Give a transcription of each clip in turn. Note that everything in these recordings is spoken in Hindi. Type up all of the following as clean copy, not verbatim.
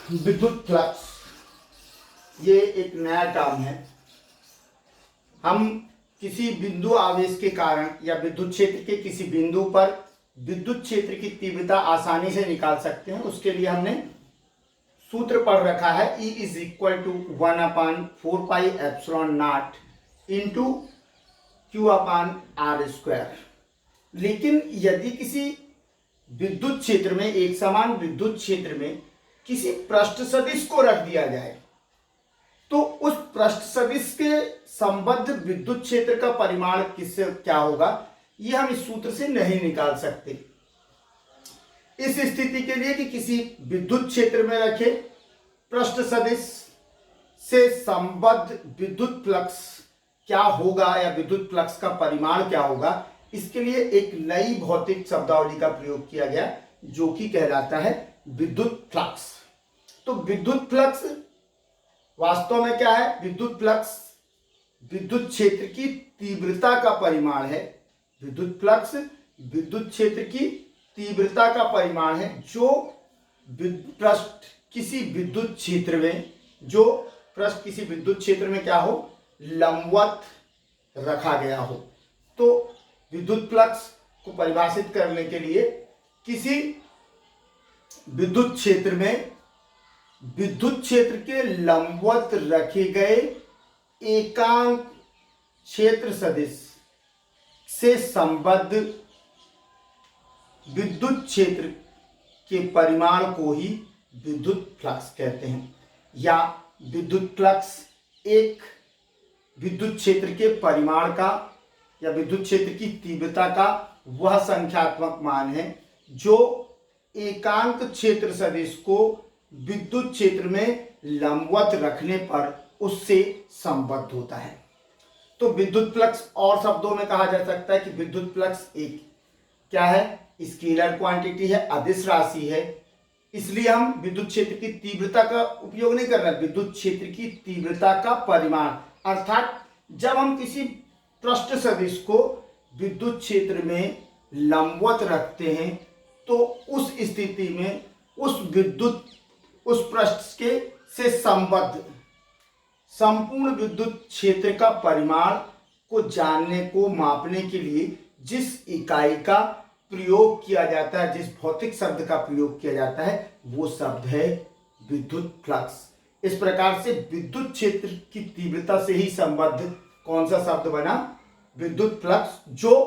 विद्युत फ्लक्स ये एक नया टर्म है। हम किसी बिंदु आवेश के कारण या विद्युत क्षेत्र के किसी बिंदु पर विद्युत क्षेत्र की तीव्रता आसानी से निकाल सकते हैं। उसके लिए हमने सूत्र पढ़ रखा है E is equal to 1/4πε0 into Q/r²। लेकिन यदि किसी विद्युत क्षेत्र में, एक समान विद्युत क्षेत्र में किसी पृष्ठ सदिश को रख दिया जाए तो उस पृष्ठ सदिश के संबद्ध विद्युत क्षेत्र का परिमाण किससे क्या होगा, यह हम इस सूत्र से नहीं निकाल सकते। इस स्थिति के लिए कि किसी विद्युत क्षेत्र में रखे पृष्ठ सदिश से संबद्ध विद्युत फ्लक्स क्या होगा या विद्युत फ्लक्स का परिमाण क्या होगा, इसके लिए एक नई भौतिक शब्दावली का प्रयोग किया गया जो कि कहलाता है विद्युत फ्लक्स। तो विद्युत फ्लक्स वास्तव में क्या है? विद्युत फ्लक्स विद्युत क्षेत्र की तीव्रता का परिमाण है। विद्युत फ्लक्स विद्युत क्षेत्र की तीव्रता का परिमाण है जो पृष्ठ किसी विद्युत क्षेत्र में, जो पृष्ठ किसी विद्युत क्षेत्र में क्या हो, लंबवत रखा गया हो। तो विद्युत फ्लक्स को परिभाषित करने के लिए किसी विद्युत क्षेत्र में विद्युत क्षेत्र के लंबवत रखे गए एकांक क्षेत्र सदिश से संबद्ध विद्युत क्षेत्र के परिमाण को ही विद्युत फ्लक्स कहते हैं। या विद्युत फ्लक्स एक विद्युत क्षेत्र के परिमाण का या विद्युत क्षेत्र की तीव्रता का वह संख्यात्मक मान है जो एकांक क्षेत्र सदिश को विद्युत क्षेत्र में लंबवत रखने पर उससे संबद्ध होता है। तो विद्युत फ्लक्स और शब्दों में कहा जा सकता है कि विद्युत फ्लक्स एक क्या है, स्केलर क्वांटिटी है, अदिश राशि है। इसलिए हम विद्युत क्षेत्र की तीव्रता का उपयोग नहीं कर रहे, विद्युत क्षेत्र की तीव्रता का परिमाण, अर्थात जब हम किसी पृष्ठ सदिश को विद्युत क्षेत्र में लंबवत रखते हैं तो उस स्थिति में उस पृष्ठ के से संबद्ध संपूर्ण विद्युत क्षेत्र का परिमाण को जानने को मापने के लिए जिस इकाई का प्रयोग किया जाता है, जिस भौतिक शब्द का प्रयोग किया जाता है, वो शब्द है विद्युत फ्लक्स। इस प्रकार से विद्युत क्षेत्र की तीव्रता से ही संबद्ध कौन सा शब्द बना? विद्युत फ्लक्स, जो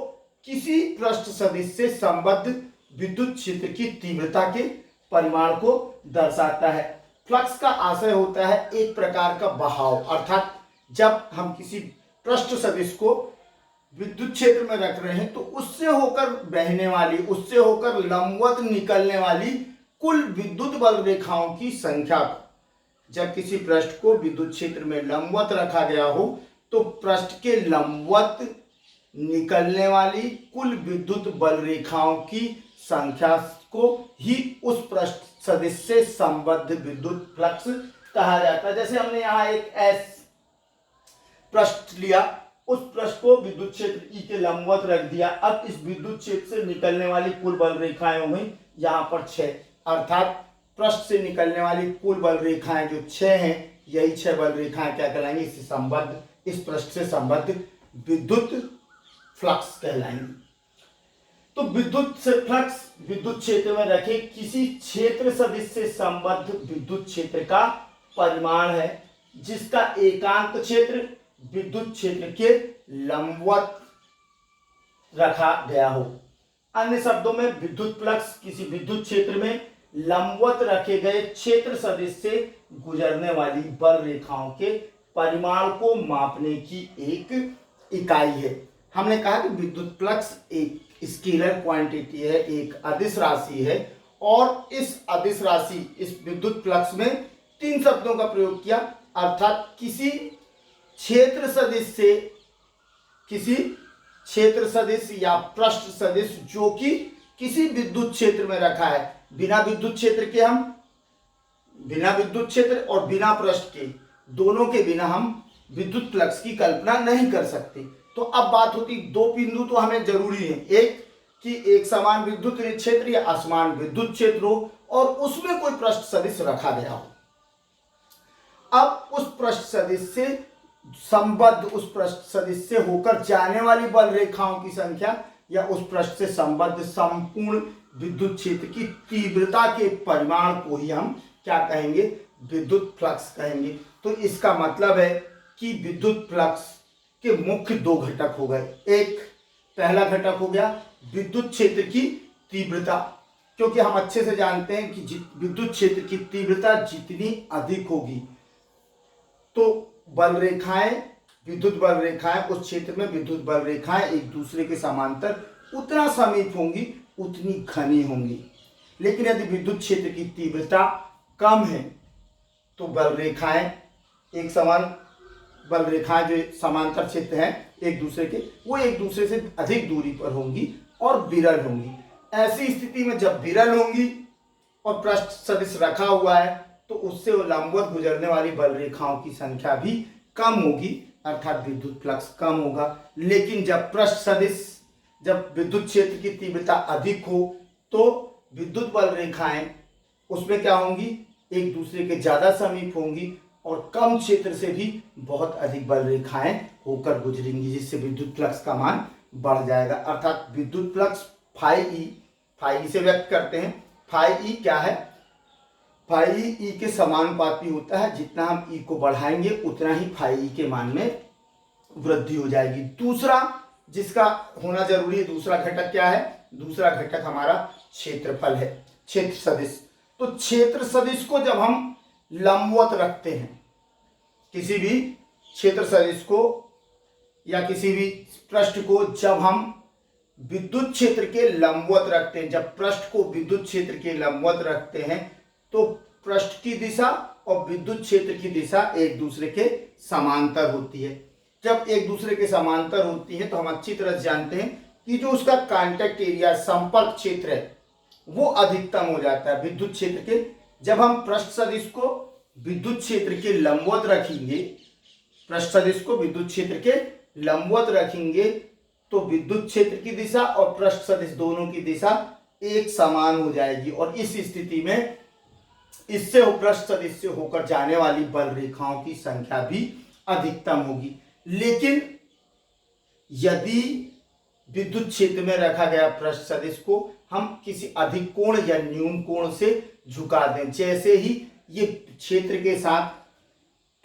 किसी पृष्ठ सदिश से संबद्ध विद्युत क्षेत्र की तीव्रता के परिमाण को दर्शाता है। फ्लक्स का आशय होता है एक प्रकार का बहाव, अर्थात जब हम किसी पृष्ठ सदिश को विद्युत क्षेत्र में रख रहे हैं तो उससे होकर बहने वाली, उससे होकर लंबवत निकलने वाली कुल विद्युत बल रेखाओं की संख्या। जब किसी पृष्ठ को विद्युत क्षेत्र में लंबवत रखा गया हो तो पृष्ठ के लंबवत निकलने वाली कुल विद्युत बल रेखाओं की संख्या को ही उस पृष्ठ सदिश से संबद्ध विद्युत फ्लक्स कहा जाता है। जैसे हमने यहाँ एक एस पृष्ठ लिया, उस पृष्ठ को विद्युत क्षेत्र E के लंबवत रख दिया। अब इस विद्युत क्षेत्र से निकलने वाली कुल बल रेखाएं हो गई यहाँ पर 6, अर्थात पृष्ठ से निकलने वाली कुल बल रेखाएं जो 6 हैं, यही 6 बल रेखाएं क्या कहलाएंगी? इससे संबद्ध, इस पृष्ठ से संबद्ध विद्युत फ्लक्स कहलाएंगी। तो विद्युत फ्लक्स विद्युत क्षेत्र में रखे किसी क्षेत्र सदिश से संबद्ध विद्युत क्षेत्र का परिमाण है जिसका एकांक क्षेत्र विद्युत क्षेत्र के लंबवत रखा गया हो। अन्य शब्दों में विद्युत फ्लक्स किसी विद्युत क्षेत्र में लंबवत रखे गए क्षेत्र सदिश से गुजरने वाली बल रेखाओं के परिमाण को मापने की एक इकाई है। हमने कहा कि विद्युत फ्लक्स एक स्केलर क्वांटिटी है, एक अदिश राशि है, और इस अदिश राशि, इस विद्युत फ्लक्स में 3 शब्दों का प्रयोग किया, अर्थात किसी क्षेत्र सदिश से, किसी क्षेत्र सदिश या पृष्ठ सदिश जो कि किसी विद्युत क्षेत्र में रखा है। बिना विद्युत क्षेत्र के हम, बिना विद्युत क्षेत्र और बिना पृष्ठ के, दोनों के बिना हम विद्युत फ्लक्स की कल्पना नहीं कर सकते। तो अब बात होती, 2 बिंदु तो हमें जरूरी है, एक कि एक समान विद्युत क्षेत्र या असमान विद्युत क्षेत्र हो, और उसमें कोई पृष्ठ सदिश रखा गया हो। अब उस पृष्ठ सदिश से संबद्ध, उस पृष्ठ सदिश से होकर जाने वाली बल रेखाओं की संख्या या उस पृष्ठ से संबद्ध संपूर्ण विद्युत क्षेत्र की तीव्रता के परिमाण को ही हम क्या कहेंगे, विद्युत फ्लक्स कहेंगे। तो इसका मतलब है कि विद्युत फ्लक्स के मुख्य दो घटक हो गए। एक पहला घटक हो गया विद्युत क्षेत्र की तीव्रता, क्योंकि हम अच्छे से जानते हैं कि विद्युत क्षेत्र की तीव्रता जितनी अधिक होगी तो बल रेखाएं, विद्युत बल रेखाएं, उस क्षेत्र में विद्युत बल रेखाएं एक दूसरे के समांतर उतना समीप होंगी, उतनी घनी होंगी। लेकिन यदि विद्युत क्षेत्र की तीव्रता कम है तो बल रेखाएं एक समान, बल रेखाएं जो समांतर क्षेत्र हैं एक दूसरे के, वो एक दूसरे से अधिक दूरी पर होंगी और विरल होंगी। ऐसी स्थिति में जब विरल होंगी और पृष्ठ सदिश रखा हुआ है तो उससे लंबवत गुजरने वाली बल रेखाओं की संख्या भी कम होगी, अर्थात विद्युत फ्लक्स कम होगा। लेकिन जब पृष्ठ सदिश, जब विद्युत क्षेत्र की तीव्रता अधिक हो तो विद्युत बल रेखाएं उसमें क्या होंगी, एक दूसरे के ज्यादा समीप होंगी और कम क्षेत्र से भी बहुत अधिक बल रेखाएं होकर गुजरेंगी, जिससे विद्युत फ्लक्स का मान बढ़ जाएगा। अर्थात विद्युत फ्लक्स फाई से व्यक्त करते हैं। फाई क्या है, फाई ई के समानुपाती होता है। जितना हम ई को बढ़ाएंगे उतना ही फाई ई के मान में वृद्धि हो जाएगी। दूसरा जिसका होना जरूरी है, दूसरा घटक क्या है, दूसरा घटक हमारा क्षेत्रफल है, क्षेत्र सदिश। तो क्षेत्र सदिश को जब हम लंबवत रखते हैं, किसी भी क्षेत्र सदिश को या किसी भी पृष्ठ को जब हम विद्युत क्षेत्र के लंबवत रखते हैं, जब पृष्ठ को विद्युत क्षेत्र के लंबवत रखते हैं तो पृष्ठ की दिशा और विद्युत क्षेत्र की दिशा एक दूसरे के समांतर होती है। जब एक दूसरे के समांतर होती है तो हम अच्छी तरह जानते हैं कि जो उसका कांटेक्ट एरिया, संपर्क क्षेत्र है, वो अधिकतम हो जाता है विद्युत क्षेत्र के। जब हम पृष्ठ सदिश को विद्युत क्षेत्र के लंबवत रखेंगे, पृष्ठ सदिश को विद्युत क्षेत्र के लंबवत रखेंगे तो विद्युत क्षेत्र की दिशा और पृष्ठ सदिश दोनों की दिशा एक समान हो जाएगी और इस स्थिति में इससे पृष्ठ सदिश से होकर जाने वाली बल रेखाओं की संख्या भी अधिकतम होगी। लेकिन यदि विद्युत क्षेत्र में रखा गया पृष्ठ सदिश को हम किसी अधिक कोण या न्यून कोण से झुका दें, जैसे ही ये क्षेत्र के साथ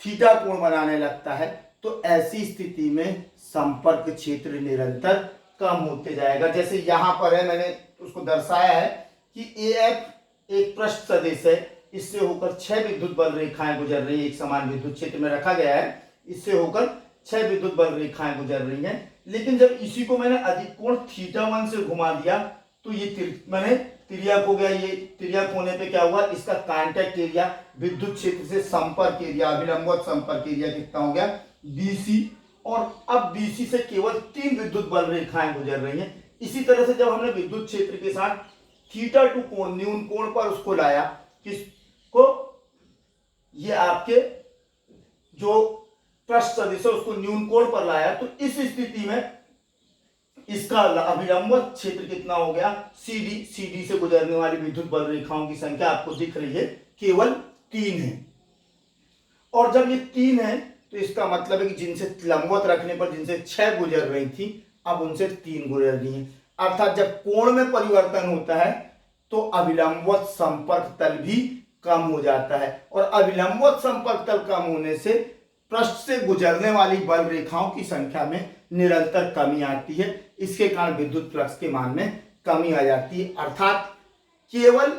थीटा कोण बनाने लगता है तो ऐसी स्थिति में संपर्क क्षेत्र निरंतर कम होते जाएगा। जैसे यहां पर है, मैंने उसको दर्शाया है कि AF एक पृष्ठ सदिश है, इससे होकर 6 विद्युत बल रेखाएं गुजर रही है, एक समान विद्युत क्षेत्र में रखा गया है, इससे होकर 6 विद्युत बल रेखाएं गुजर रही हैं। लेकिन जब इसी को मैंने अधिक कोण θ1 से घुमा दिया तो ये मैंने तिर्यक हो गया। ये तिर्यक होने पे क्या हुआ, इसका कांटेक्ट एरिया, विद्युत क्षेत्र से संपर्क एरिया, अभिलंबवत संपर्क एरिया कितना हो गया, BC। और अब BC से केवल 3 विद्युत बल रेखाएं गुजर रही हैं। इसी तरह से जब हमने विद्युत क्षेत्र के साथ θ2 कोण, न्यून कोण पर उसको लाया, किसको, ये आपके जो पृष्ठ सदिश है उसको न्यून कोण पर लाया, तो इस स्थिति में इसका अभिलंबवत क्षेत्र कितना हो गया, CD से गुजरने वाली विद्युत बल रेखाओं की संख्या आपको दिख रही है, केवल 3 है। और जब ये 3 है तो इसका मतलब है कि जिनसे लंबवत रखने पर जिनसे 6 गुजर रही थी अब उनसे 3 गुजर रही है। अर्थात जब कोण में परिवर्तन होता है तो अभिलंबवत संपर्क तल भी कम हो जाता है और अभिलंबवत संपर्क तल कम होने से पृष्ठ से गुजरने वाली बल रेखाओं की संख्या में निरंतर कमी आती है। इसके कारण विद्युत फ्लक्स के मान में कमी आ जाती है। अर्थात केवल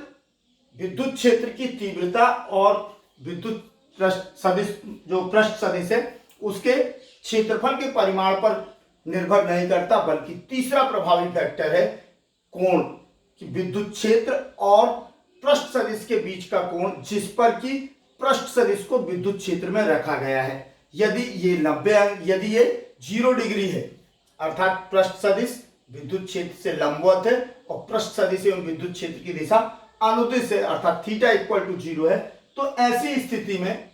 विद्युत क्षेत्र की तीव्रता और विद्युत पृष्ठ सदिश, जो पृष्ठ सदिश है उसके क्षेत्रफल के परिमाण पर निर्भर नहीं करता, बल्कि तीसरा प्रभावी फैक्टर है कोण, कि विद्युत क्षेत्र और पृष्ठ सदिश के बीच का कोण, जिस पर कि पृष्ठ सदिश को विद्युत क्षेत्र में रखा गया है। यदि ये 90, यदि ये 0 डिग्री है, अर्थात पृष्ठ सदिश विद्युत क्षेत्र से लंबवत है और पृष्ठ सदिश एवं विद्युत क्षेत्र की दिशा अनुदिश है, अर्थात θ 0 है, तो ऐसी स्थिति में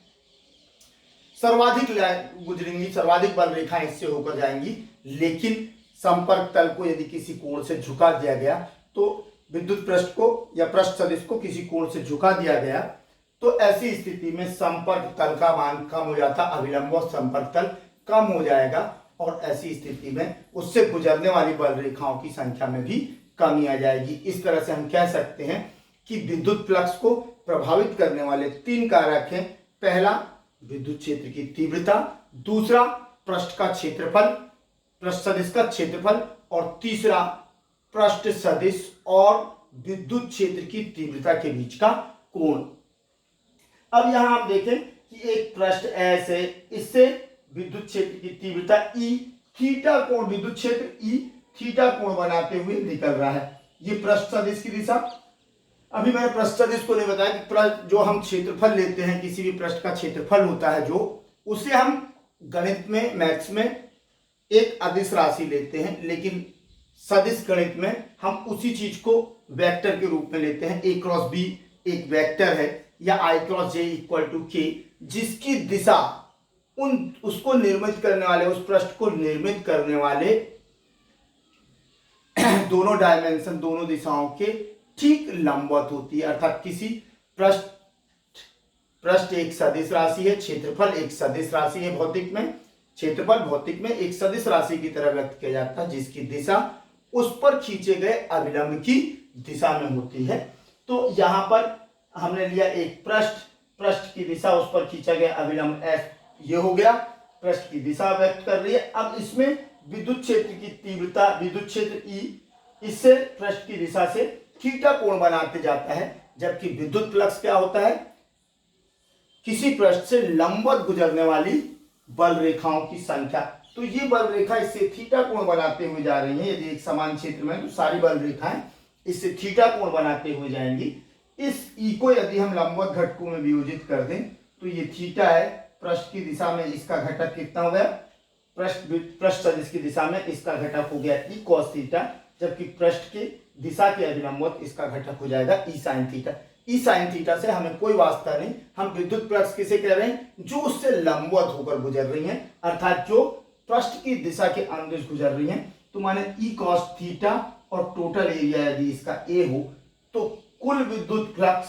सर्वाधिक गुजरेंगी, सर्वाधिक बल रेखाएं इससे होकर जाएंगी। लेकिन संपर्क तल को यदि किसी कोण से झुका दिया गया तो विद्युत पृष्ठ को या पृष्ठ सदिश को किसी कोण से झुका दिया गया, तो ऐसी स्थिति में संपर्क तल का मान कम हो जाता, अभिलंब और संपर्क तल कम हो जाएगा और ऐसी स्थिति में उससे गुजरने वाली बल रेखाओं की संख्या में भी कमी आ जाएगी। इस तरह से हम कह सकते हैं कि विद्युत फ्लक्स को प्रभावित करने वाले 3 कारक हैं। पहला विद्युत क्षेत्र की तीव्रता, दूसरा पृष्ठ का क्षेत्रफल, पृष्ठ सदिश का क्षेत्रफल, और तीसरा पृष्ठ सदिश और विद्युत क्षेत्र की तीव्रता के बीच का कोण। अब यहां हम देखें कि एक पृष्ठ ऐसे, इससे विद्युत क्षेत्र की तीव्रता E थीटा कोण, विद्युत क्षेत्र E थीटा कोण बनाते हुए निकल रहा है। ये पृष्ठ सदिश की दिशा। अभी मैंने पृष्ठ सदिश को नहीं बताया कि पृष्ठ जो हम क्षेत्रफल लेते हैं, किसी भी पृष्ठ का क्षेत्रफल होता है जो, उसे हम गणित में, मैथ्स में एक अदिश राशि लेते हैं, लेकिन सदिश गणित में हम उसी चीज को वेक्टर के रूप में लेते हैं। A क्रॉस B एक वेक्टर है, या I cross J equal to K, जिसकी दिशा उसको निर्मित करने वाले, उस पृष्ठ को निर्मित करने वाले दोनों डायमेंशन, दोनों दिशाओं के ठीक लंबवत होती है। अर्थात किसी पृष्ठ एक सदिश राशि है, क्षेत्रफल एक सदिश राशि है। भौतिक में क्षेत्रफल भौतिक में एक सदिश राशि की तरह व्यक्त किया जाता है, जिसकी दिशा उस पर खींचे गए अभिलंब की दिशा में होती है। तो यहां पर हमने लिया एक पृष्ठ की दिशा, उस पर खींचा गया अभिलंब S, ये हो गया पृष्ठ की दिशा व्यक्त कर रही है। अब इसमें विद्युत क्षेत्र की तीव्रता, विद्युत क्षेत्र E, इससे पृष्ठ की दिशा से थीटा कोण बनाते जाता है, जबकि विद्युत फ्लक्स क्या होता है, किसी पृष्ठ से लंबवत गुजरने वाली बल रेखाओं की संख्या। तो ये बल रेखा इससे थीटा कोण बनाते हुए जा रही है। यदि एक समान क्षेत्र में, तो सारी बल रेखाएं इससे थीटा कोण बनाते हुए जाएंगी। इस ई को यदि हम लंबवत घटकों में वियोजित कर दें, तो ये थीटा है, पृष्ठ की दिशा में इसका घटक कितना हो गया, पृष्ठ सदिश की दिशा में इसका घटक हो गया ई कॉस थीटा, जबकि पृष्ठ की दिशा के अभिलंबवत इसका घटक हो जाएगा ई साइन थीटा। ई साइन थीटा से हमें कोई वास्ता नहीं, हम विद्युत फ्लक्स किसे कह रहे हैं, जो उससे लंबवत होकर गुजर रही हैं, अर्थात जो पृष्ठ की दिशा के अनुदिश गुजर रही हैं। तो माने ई कॉस थीटा और टोटल एरिया यदि इसका ए हो, तो कुल विद्युत फ्लक्स,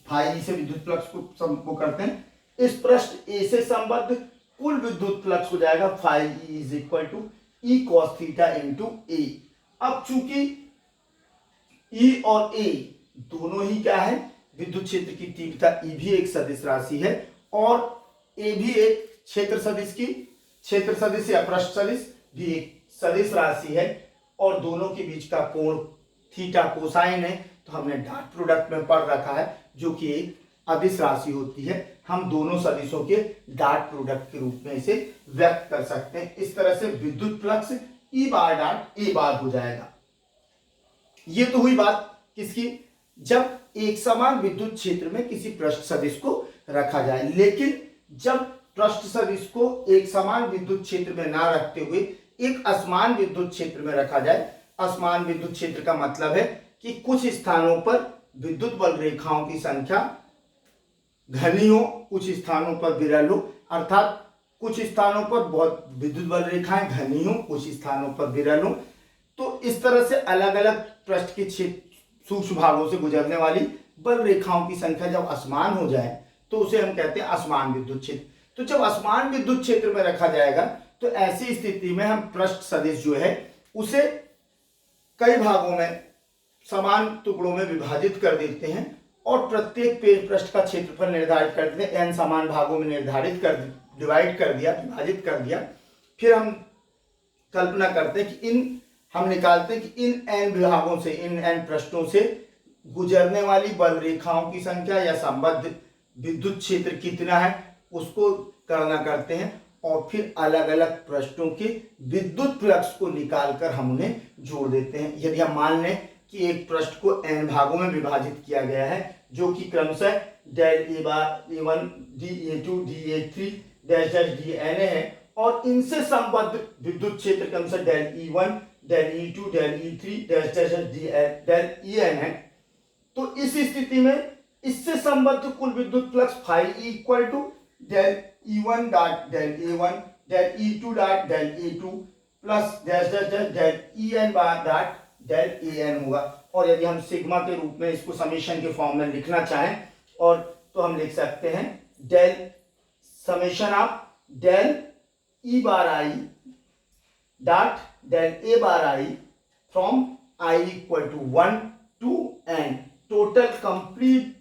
फाई से विद्युत फ्लक्स को करते हैं, इस पृष्ठ ए से संबद्ध कुल विद्युत फ्लक्स हो जाएगा phi E is equal to E cos theta into A. अब चूंकि ई और ए दोनों ही क्या है, विद्युत क्षेत्र की तीव्रता ई भी एक सदिश राशि है और ए भी एक क्षेत्र सदिश या पृष्ठ सदिश भी एक सदिश राशि है, और दोनों के बीच का कोण थीटा कोसाइन है। तो हमने डॉट प्रोडक्ट में पढ़ रखा है, जो कि एक अदिश राशि होती है। हम दोनों सदिशों के डॉट प्रोडक्ट के रूप में इसे व्यक्त कर सकते हैं। इस तरह से विद्युत flux E bar dot A बार हो जाएगा। ये तो हुई बात किसकी, जब एक समान विद्युत क्षेत्र में किसी पृष्ठ सदिश को रखा जाए। लेकिन जब पृष्ठ सदिश को एक समान विद्युत क्षेत्र में ना रखते हुए एक असमान विद्युत क्षेत्र में रखा जाए, असमान विद्युत क्षेत्र का मतलब है कि कुछ स्थानों पर विद्युत बल रेखाओं की संख्या घनी हो, कुछ स्थानों पर विरल हो, अर्थात कुछ स्थानों पर बहुत विद्युत बल रेखाएं घनी हो, कुछ स्थानों पर विरल हो। तो इस तरह से अलग अलग पृष्ठ के सूक्ष्म भागों से गुजरने वाली बल रेखाओं की संख्या जब असमान हो जाए, तो उसे हम कहते हैं असमान विद्युत क्षेत्र। तो जब असमान विद्युत क्षेत्र में रखा जाएगा, तो ऐसी स्थिति में हम पृष्ठ सदिश जो है उसे कई भागों में, समान टुकड़ों में विभाजित कर देते हैं और प्रत्येक पृष्ठ का क्षेत्रफल निर्धारित कर देते हैं। n समान भागों में विभाजित कर दिया। फिर हम कल्पना करते हैं कि हम निकालते हैं कि इन n भागों से, इन n पृष्ठों से गुजरने वाली बल रेखाओं की संख्या या संबद्ध विद्युत क्षेत्र कितना है, उसको गणना करते हैं और फिर अलग अलग पृष्ठों के विद्युत फ्लक्स को निकालकर हम उन्हें जोड़ देते हैं। यदि हम मान लें कि एक पृष्ठ को n भागों में विभाजित किया गया है, जो कि क्रमशः del A bar A one D A two D ए3 डैश डैश डी एन है, और इनसे संबद्ध विद्युत क्षेत्र क्रमशः del E one del E two del ई3 dash dash D del E N है। तो इस स्थिति में इससे संबद्ध कुल विद्युत flux phi E equal to del E one dot del A one del E two dot del A two plus dash dash dash del E N bar dot del A N होगा। और यदि हम सिग्मा के रूप में इसको समेशन के फॉर्म में लिखना चाहें और तो हम लिख सकते हैं del summation of del E bar I dot del A bar I from I equal to 1 to N total complete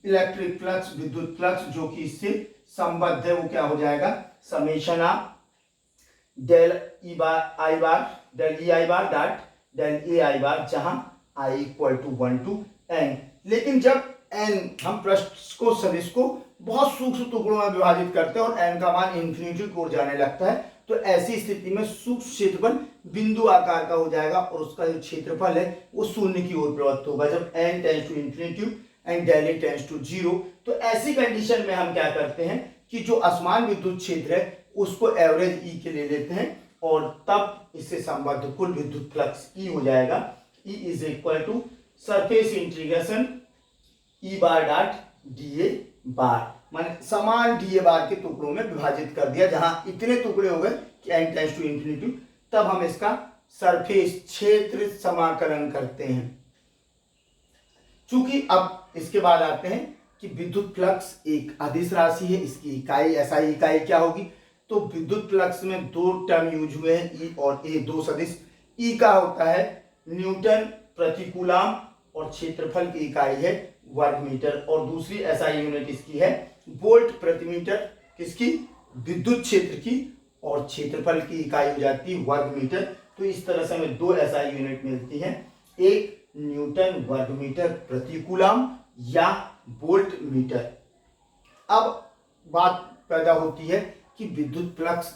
electric flux विद्युत फ्लक्स जो कि इससे संबद्ध है वो क्या हो जाएगा summation of del E bar I bar del E I bar dot del A I bar जहां I equal to 1 to N. लेकिन जब एन हम पृष्ठ को सदिश को बहुत सूक्ष्म टुकड़ों में विभाजित करते हैं और एन का मान इंफिनिटी की ओर जाने लगता है तो ऐसी स्थिति में सूक्ष्म क्षेत्रफल बिंदु आकार का हो जाएगा और उसका जो क्षेत्रफल है वो शून्य की ओर प्रवृत्त होगा जब n tends to infinity and del A tends to 0। तो ऐसी कंडीशन में हम क्या करते हैं कि जो असमान विद्युत क्षेत्र है उसको एवरेज ई के ले लेते हैं और तब इससे संबद्ध कुल विद्युत फ्लक्स ई हो जाएगा। E is equal to surface integration E bar dot D A bar, माने समान डी ए बार के टुकड़ों में विभाजित कर दिया जहां इतने टुकड़े हो गए कि n टेंड्स टू इंफिनिटी। तब हम इसका सरफेस क्षेत्र समाकलन करते हैं। चूंकि अब इसके बाद आते हैं कि विद्युत फ्लक्स एक अदिश राशि है, इसकी इकाई एसआई इकाई क्या होगी। तो विद्युत फ्लक्स में दो टर्म यूज हुए हैं ई और ए, दो सदिश। ई का होता है न्यूटन प्रति कूलम और क्षेत्रफल की इकाई है वर्ग मीटर और दूसरी एसआई यूनिट इसकी है वोल्ट प्रति मीटर, किसकी विद्युत क्षेत्र की, और क्षेत्रफल की इकाई हो जाती है वर्ग मीटर। तो इस तरह से हमें दो एसआई यूनिट मिलती हैं, एक न्यूटन वर्ग मीटर प्रति कूलम या वोल्ट मीटर। अब बात पैदा होती है कि विद्युत फ्लक्स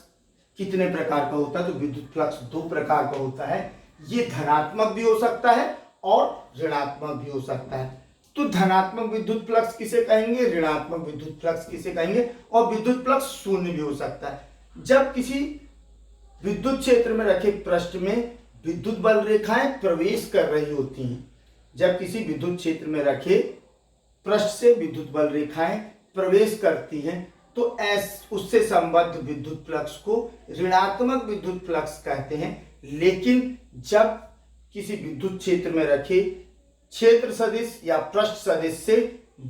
कितने प्रकार का होता है। तो विद्युत फ्लक्स दो प्रकार का होता है, ये धनात्मक भी हो सकता है और ऋणात्मक भी हो सकता है। तो धनात्मक विद्युत फ्लक्स किसे कहेंगे, ऋणात्मक विद्युत फ्लक्स किसे कहेंगे, और विद्युत फ्लक्स शून्य भी हो सकता है। जब किसी विद्युत क्षेत्र में रखे पृष्ठ में विद्युत बल रेखाएं प्रवेश कर रही होती हैं, जब किसी विद्युत क्षेत्र में रखे पृष्ठ से विद्युत बल रेखाएं प्रवेश करती हैं तो उससे संबद्ध विद्युत फ्लक्स को ऋणात्मक विद्युत फ्लक्स कहते हैं। लेकिन जब किसी विद्युत क्षेत्र में रखे क्षेत्र सदिश या पृष्ठ सदिश से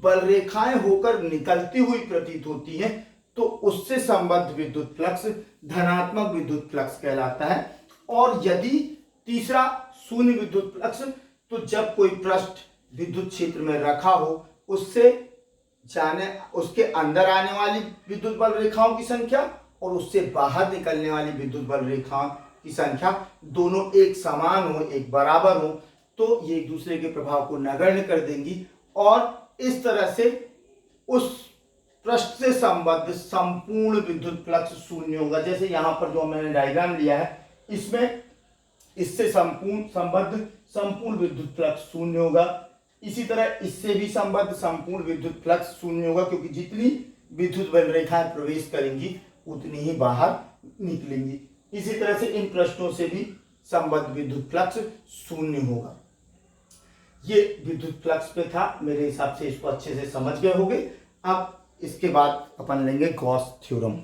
बल रेखाएं होकर निकलती हुई प्रतीत होती हैं तो उससे संबद्ध विद्युत फ्लक्स धनात्मक विद्युत फ्लक्स कहलाता है। और यदि तीसरा शून्य विद्युत फ्लक्स, तो जब कोई पृष्ठ विद्युत क्षेत्र में रखा हो उसके अंदर आने वाली विद्युत बल रेखाओं की संख्या और उससे बाहर निकलने वाली विद्युत बल रेखाओं की संख्या दोनों एक समान हो, एक बराबर हो, तो ये एक दूसरे के प्रभाव को नगण्य कर देंगी और इस तरह से उस पृष्ठ से संबद्ध संपूर्ण विद्युत फ्लक्स शून्य होगा। जैसे यहाँ पर जो मैंने डायग्राम लिया है इसमें इससे संबद्ध संपूर्ण विद्युत फ्लक्स शून्य होगा। इसी तरह इससे भी संबद्ध संपूर्ण विद्युत फ्लक्स शून्य होगा क्योंकि जितनी विद्युत बल रेखाएं प्रवेश करेंगी उतनी ही बाहर निकलेंगी। इसी तरह से इन पृष्ठों से भी संबद्ध विद्युत फ्लक्स शून्य होगा। ये विद्युत फ्लक्स पे था, मेरे हिसाब से इसको अच्छे से समझ गए होंगे। अब इसके बाद अपन लेंगे गॉस थ्योरम।